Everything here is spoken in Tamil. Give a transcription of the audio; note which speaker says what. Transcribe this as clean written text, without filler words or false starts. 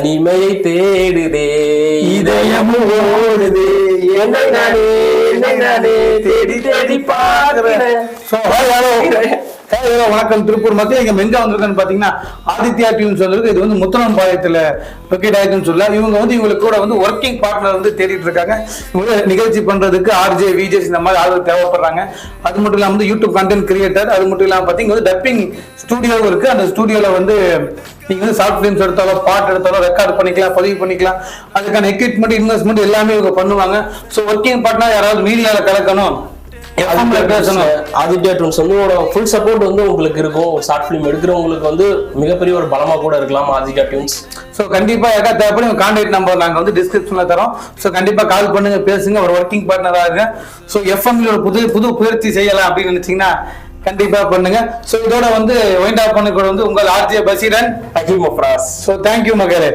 Speaker 1: இமையை தேடுதே இதயம் ஓடுதே என்னை நானே தேடி தேடி பார்க்கிறேன்.
Speaker 2: வணக்கம் திருப்பூர் மக்கள். இங்க எங்க வந்திருக்குன்னு பாத்தீங்கன்னா ஆதித்யா டியூன்ஸ் வந்திருக்கு. இது வந்து முத்தனம்பாளையத்துல லொக்கேட் ஆயிருக்குன்னு சொல்ல. இவங்க வந்து இவங்களுக்கு கூட வந்து ஒர்க்கிங் பார்ட்னர் வந்து தேடிட்டு இருக்காங்க. இவங்க நிகழ்ச்சி பண்றதுக்கு ஆர்ஜே விஜேஸ் இந்த மாதிரி ஆளுநர் தேவைப்படுறாங்க. அது மட்டும் இல்லாம வந்து யூடியூப் கண்டென்ட் கிரியேட்டர், அது மட்டும் இல்லாம பாத்தீங்கன்னா வந்து டப்பிங் ஸ்டுடியோவும் இருக்கு. அந்த ஸ்டுடியோல வந்து நீங்க வந்து ஷார்ட் பிலிம்ஸ் எடுத்தாலும் பாட்டு எடுத்தாலும் ரெக்கார்ட் பண்ணிக்கலாம், பதிவு பண்ணிக்கலாம். அதுக்கான எக்யூப்மெண்ட் இன்வெஸ்ட்மெண்ட் எல்லாமே இவங்க பண்ணுவாங்க. ஸோ ஒர்க்கிங் பார்ட்னர் யாராவது மீடியாவில் கலக்கணும்,
Speaker 1: ஆதித்யா டியூன்ஸ் வந்து ஃபுல் சப்போர்ட் வந்து உங்களுக்கு இருக்கும். ஷார்ட் ஃபிலிம் எடுக்கிறவங்களுக்கு வந்து மிகப்பெரிய ஒரு பலமா கூட இருக்கலாம் ஆதித்யா டியூன்ஸ்.
Speaker 2: ஸோ கண்டிப்பா யாரா தேவைப்படும் கான்டாக்ட் நம்பர் நாங்கள் வந்து டிஸ்கிரிப்ஷன்ல தரோம். ஸோ கண்டிப்பா கால் பண்ணுங்க, பேசுங்க. ஒரு ஒர்க்கிங் பார்ட்னராக இருங்க. ஸோ எஃப்எம்ல ஒரு புது புயற்சி செய்யலாம் அப்படின்னு நினைச்சீங்கன்னா கண்டிப்பா பண்ணுங்க. ஸோ இதோட வந்து வைண்ட் ஆஃப் பண்ண கூட வந்து உங்கள் RJ பசீரன்,
Speaker 1: Hakeem Afraz.
Speaker 2: So thank you மகளே.